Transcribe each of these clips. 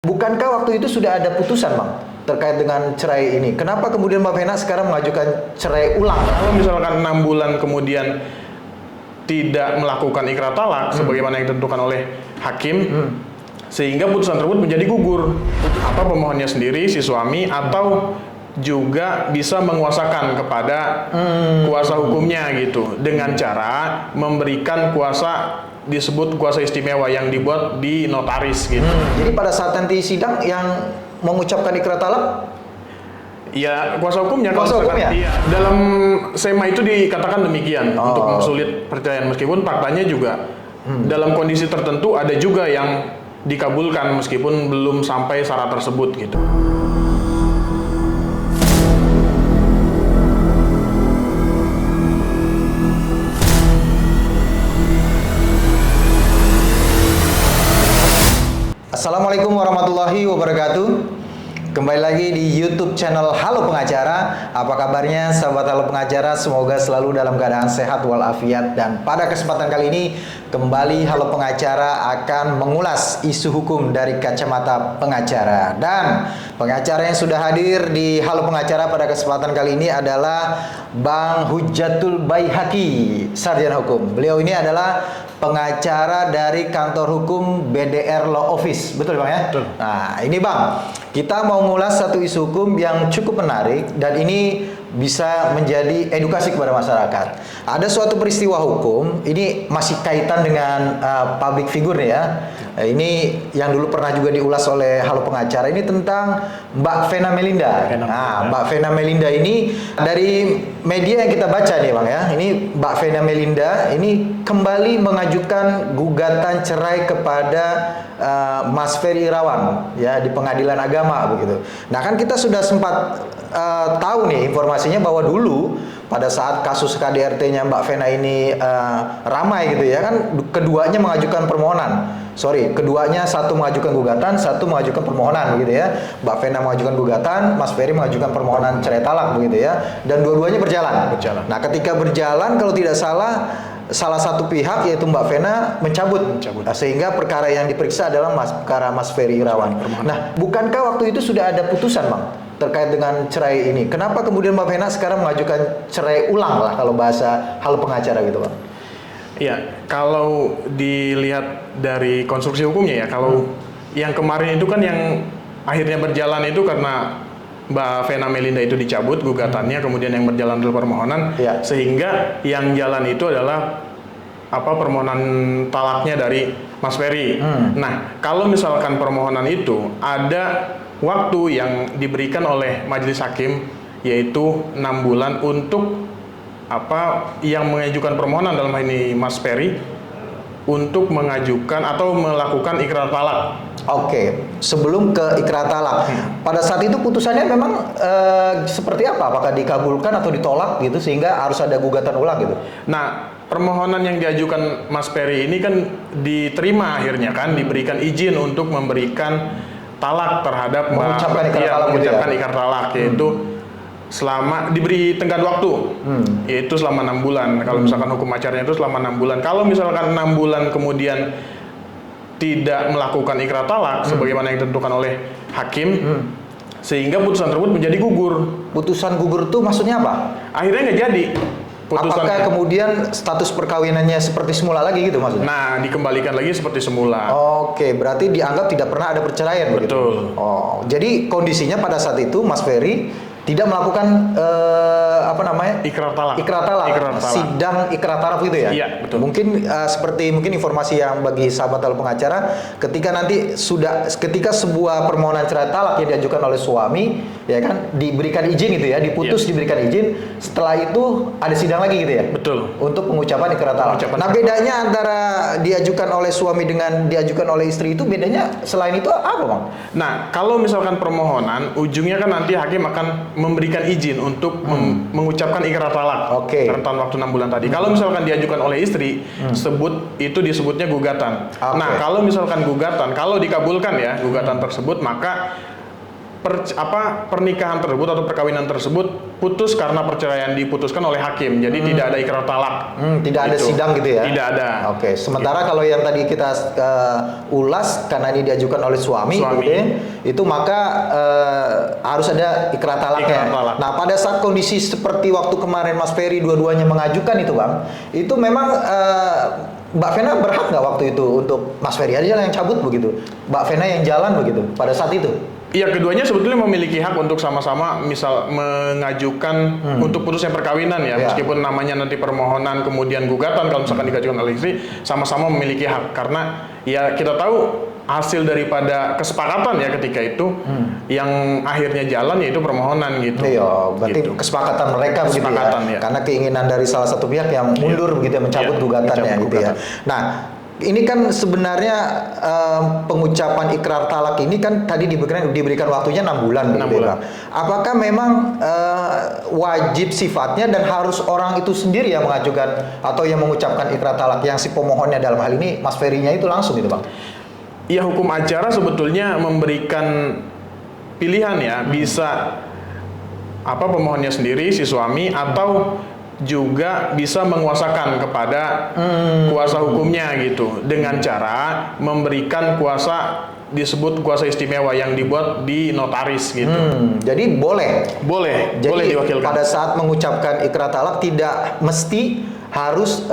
Bukankah waktu itu sudah ada putusan, Bang, terkait dengan cerai ini? Kenapa kemudian Mbak Vena sekarang mengajukan cerai ulang? Kalau misalkan 6 bulan kemudian tidak melakukan ikrar talak sebagaimana yang ditentukan oleh hakim, sehingga putusan tersebut menjadi gugur. Apa pemohonnya sendiri, si suami, atau juga bisa menguasakan kepada kuasa hukumnya gitu, dengan cara memberikan kuasa, disebut kuasa istimewa yang dibuat di notaris gitu. Jadi pada saat nanti sidang yang mengucapkan ikrar talak, Ya, kuasa hukumnya. Kuasa Kalau misalkan, hukumnya? iya, dalam SEMA itu dikatakan demikian untuk mempersulit perceraian, meskipun faktanya juga dalam kondisi tertentu ada juga yang dikabulkan meskipun belum sampai syarat tersebut gitu. Assalamualaikum warahmatullahi wabarakatuh. Kembali lagi di YouTube channel Halo Pengacara. Apa kabarnya sahabat Halo Pengacara? Semoga selalu dalam keadaan sehat walafiat. Dan pada kesempatan kali ini kembali Halo Pengacara akan mengulas isu hukum dari kacamata pengacara. Dan pengacara yang sudah hadir di Halo Pengacara pada kesempatan kali ini adalah Bang Hujatul Baihaqi, sarjana hukum. Beliau ini adalah pengacara dari kantor hukum BDR Law Office. Betul Bang ya? Betul. Nah ini Bang, kita mau ngulas satu isu hukum yang cukup menarik dan ini bisa menjadi edukasi kepada masyarakat. Ada suatu peristiwa hukum, ini masih kaitan dengan public figure nih ya. Ini yang dulu pernah juga diulas oleh Halo Pengacara, ini tentang Mbak Vena Melinda. Nah, Mbak Vena Melinda ini dari media yang kita baca nih Bang ya. Ini Mbak Vena Melinda ini kembali mengajukan gugatan cerai kepada Mas Ferry Irawan ya di Pengadilan Agama begitu. Nah, kan kita sudah sempat tahu nih informasinya bahwa dulu pada saat kasus KDRT-nya Mbak Vena ini ramai gitu ya kan, keduanya mengajukan permohonan. Keduanya satu mengajukan gugatan, satu mengajukan permohonan begitu ya. Mbak Vena mengajukan gugatan, Mas Ferry mengajukan permohonan cerai talak begitu ya. Dan dua-duanya berjalan. Nah, ketika berjalan kalau tidak salah satu pihak yaitu Mbak Vena mencabut. Nah, sehingga perkara yang diperiksa adalah perkara Mas Ferry Irawan. Nah, bukankah waktu itu sudah ada putusan, Bang, terkait dengan cerai ini? Kenapa kemudian Mbak Vena sekarang mengajukan cerai ulang lah kalau bahasa Halo Pengacara gitu, Bang? Iya, kalau dilihat dari konstruksi hukumnya ya, kalau yang kemarin itu kan yang akhirnya berjalan itu karena Mbak Vena Melinda itu dicabut gugatannya, kemudian yang berjalan dulu permohonan, sehingga yang jalan itu adalah permohonan talaknya dari Mas Ferry. Nah, kalau misalkan permohonan itu ada waktu yang diberikan oleh majelis hakim, yaitu 6 bulan untuk yang mengajukan permohonan, dalam hal ini Mas Ferry, untuk mengajukan atau melakukan ikrar talak. Oke, sebelum ke ikrar talak, pada saat itu putusannya memang seperti apa? Apakah dikabulkan atau ditolak gitu sehingga harus ada gugatan ulang gitu? Nah, permohonan yang diajukan Mas Ferry ini kan diterima akhirnya kan, diberikan izin untuk memberikan talak terhadap mengucapkan ikrar talak, yaitu selama diberi tenggat waktu, yaitu selama 6 bulan. Kalau misalkan hukum acaranya itu selama 6 bulan. Kalau misalkan 6 bulan kemudian tidak melakukan ikrar talak sebagaimana yang ditentukan oleh hakim, sehingga putusan tersebut menjadi gugur. Putusan gugur itu maksudnya apa? Akhirnya nggak jadi. Apakah kemudian status perkawinannya seperti semula lagi gitu maksudnya? Nah, dikembalikan lagi seperti semula. Oke, berarti dianggap tidak pernah ada perceraian. Betul. Begitu? Oh, jadi kondisinya pada saat itu Mas Ferry tidak melakukan ikrar talak. Sidang ikrar talak gitu ya? Iya, betul. Mungkin mungkin informasi yang bagi sahabat Halo Pengacara, ketika sebuah permohonan cerai talak yang diajukan oleh suami, ya kan, diberikan izin gitu ya, diputus, diberikan izin, setelah itu ada sidang lagi gitu ya? Betul. Untuk pengucapan ikrar talak. Nah, bedanya antara diajukan oleh suami dengan diajukan oleh istri itu, bedanya selain itu apa, Bang? Nah, kalau misalkan permohonan, ujungnya kan nanti hakim akan memberikan izin untuk mengucapkan ikrar talak. Rentan waktu 6 bulan tadi. Kalau misalkan diajukan oleh istri, itu disebutnya gugatan. Nah, kalau misalkan gugatan, kalau dikabulkan ya gugatan tersebut, maka pernikahan tersebut atau perkawinan tersebut putus karena perceraian diputuskan oleh hakim. Jadi tidak ada ikrar talak. Tidak ada sidang gitu ya? Tidak ada. Oke. Sementara kalau yang tadi kita ulas karena ini diajukan oleh suami. Gitu ya, itu maka harus ada ikrar talaknya. Nah, pada saat kondisi seperti waktu kemarin Mas Ferry dua-duanya mengajukan itu, Bang, itu memang Mbak Vena berhak nggak waktu itu untuk Mas Ferry aja yang cabut begitu, Mbak Vena yang jalan begitu pada saat itu? Iya, keduanya sebetulnya memiliki hak untuk sama-sama misal mengajukan untuk putusnya perkawinan ya, meskipun namanya nanti permohonan kemudian gugatan kalau misalkan diajukan oleh istri, sama-sama memiliki hak karena ya kita tahu hasil daripada kesepakatan ya ketika itu yang akhirnya jalan yaitu permohonan gitu. Iya, berarti gitu. Kesepakatan mereka begitu ya. Karena keinginan dari salah satu pihak yang mundur begitu ya, mencabut gugatannya gitu ya. Nah, ini kan sebenarnya pengucapan ikrar talak ini kan tadi diberikan waktunya 6 bulan. 6 bulan. Apakah memang wajib sifatnya dan harus orang itu sendiri yang mengajukan atau yang mengucapkan ikrar talak, yang si pemohonnya dalam hal ini Mas Ferry-nya itu langsung gitu, Bang? Ya, hukum acara sebetulnya memberikan pilihan ya, bisa pemohonnya sendiri si suami atau juga bisa menguasakan kepada kuasa hukumnya gitu dengan cara memberikan kuasa disebut kuasa istimewa yang dibuat di notaris gitu. Jadi boleh diwakilkan. Pada saat mengucapkan ikrar talak tidak mesti harus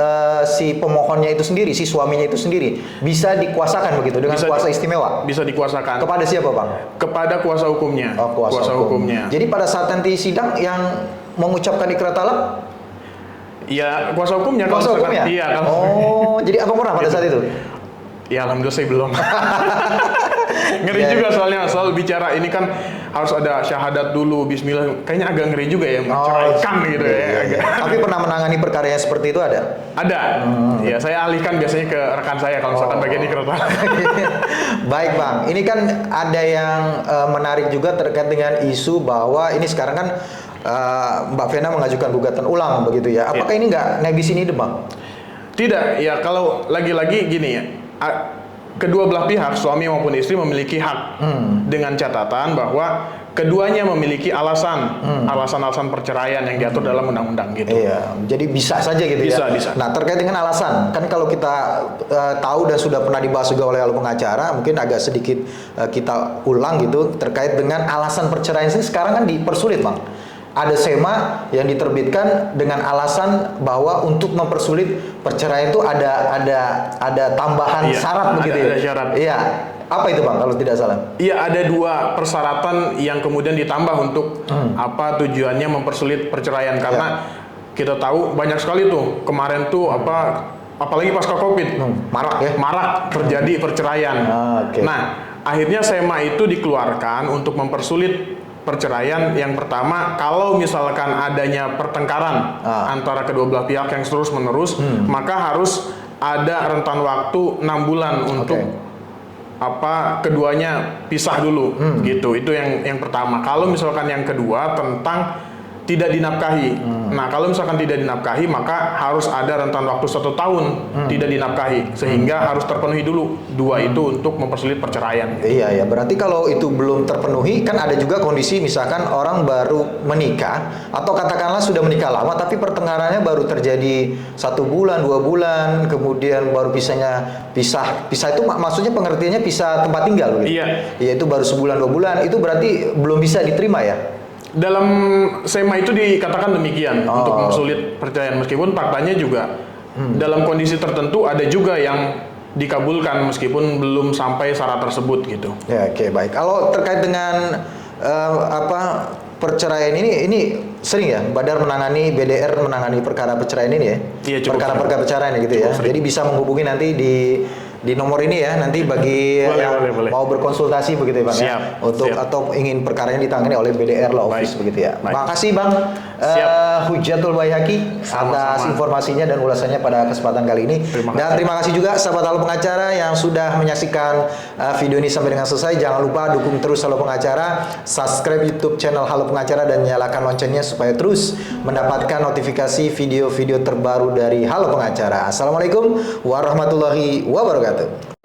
si pemohonnya itu sendiri, si suaminya itu sendiri bisa dikuasakan begitu dengan kuasa istimewa. Bisa dikuasakan. Kepada siapa, Bang? Kepada kuasa hukumnya. Oh, kuasa hukumnya. Jadi pada saat nanti sidang yang mengucapkan ikrar talak, ya kuasa hukumnya. Kuasa hukumnya? Iya. Jadi Abang pernah pada saat itu? Ya alhamdulillah saya belum. Ngeri juga soal bicara ini kan harus ada syahadat dulu, bismillah. Kayaknya agak ngeri juga ya menceraikan gitu ya. Tapi pernah menangani perkara yang seperti itu ada? Ada. Ya, saya alihkan biasanya ke rekan saya kalau misalkan bagian ikrar talak. Baik, Bang. Ini kan ada yang menarik juga terkait dengan isu bahwa ini sekarang kan Mbak Vena mengajukan gugatan ulang begitu ya. Apakah ini nggak nebis ini, Bang? Tidak, ya kalau lagi-lagi gini ya. Kedua belah pihak, suami maupun istri memiliki hak dengan catatan bahwa keduanya memiliki alasan-alasan perceraian yang diatur dalam undang-undang gitu. Iya, jadi bisa saja gitu ya. Bisa. Nah, terkait dengan alasan, kan kalau kita tahu dan sudah pernah dibahas juga oleh pengacara, mungkin agak sedikit kita ulang gitu terkait dengan alasan perceraian ini sekarang kan dipersulit, Bang. Ada SEMA yang diterbitkan dengan alasan bahwa untuk mempersulit perceraian itu ada tambahan syarat begitu ya. Ada syarat. Iya. Apa itu, Bang, kalau tidak salah? Iya, ada 2 persyaratan yang kemudian ditambah untuk tujuannya mempersulit perceraian karena kita tahu banyak sekali tuh kemarin tuh apalagi pasca Covid marak terjadi perceraian. Nah, akhirnya SEMA itu dikeluarkan untuk mempersulit perceraian. Yang pertama, kalau misalkan adanya pertengkaran antara kedua belah pihak yang terus menerus, maka harus ada rentan waktu 6 bulan untuk keduanya pisah dulu gitu. Itu yang pertama. Kalau misalkan yang kedua tentang tidak dinafkahi. Nah, kalau misalkan tidak dinafkahi, maka harus ada rentan waktu 1 tahun tidak dinafkahi, sehingga harus terpenuhi dulu 2 itu untuk mempersulit perceraian. Iya, ya. Berarti kalau itu belum terpenuhi, kan ada juga kondisi misalkan orang baru menikah atau katakanlah sudah menikah lama, tapi pertengkarannya baru terjadi 1 bulan, 2 bulan, kemudian baru pisah itu maksudnya pengertiannya pisah tempat tinggal, gitu. Iya. Yaitu baru sebulan 2 bulan, itu berarti belum bisa diterima ya? Dalam SEMA itu dikatakan demikian untuk mempersulit perceraian, meskipun faktanya juga dalam kondisi tertentu ada juga yang dikabulkan meskipun belum sampai syarat tersebut gitu. Ya, oke, baik. Kalau terkait dengan perceraian ini sering ya Badar menangani, BDR menangani perkara perceraian ini ya? Iya, perkara-perkara perceraian gitu ya. Jadi bisa menghubungi nanti di nomor ini ya, nanti bagi boleh. Mau berkonsultasi begitu ya, Bang. Siap, ya, untuk siap. Atau ingin perkaranya ditangani oleh BDR Law Office begitu ya. Makasih, Bang Hujatul Baihaqi atas informasinya dan ulasannya pada kesempatan kali ini. Terima kasih juga sahabat Halo Pengacara yang sudah menyaksikan video ini sampai dengan selesai. Jangan lupa dukung terus Halo Pengacara, subscribe YouTube channel Halo Pengacara dan nyalakan loncengnya supaya terus mendapatkan notifikasi video-video terbaru dari Halo Pengacara. Assalamualaikum warahmatullahi wabarakatuh.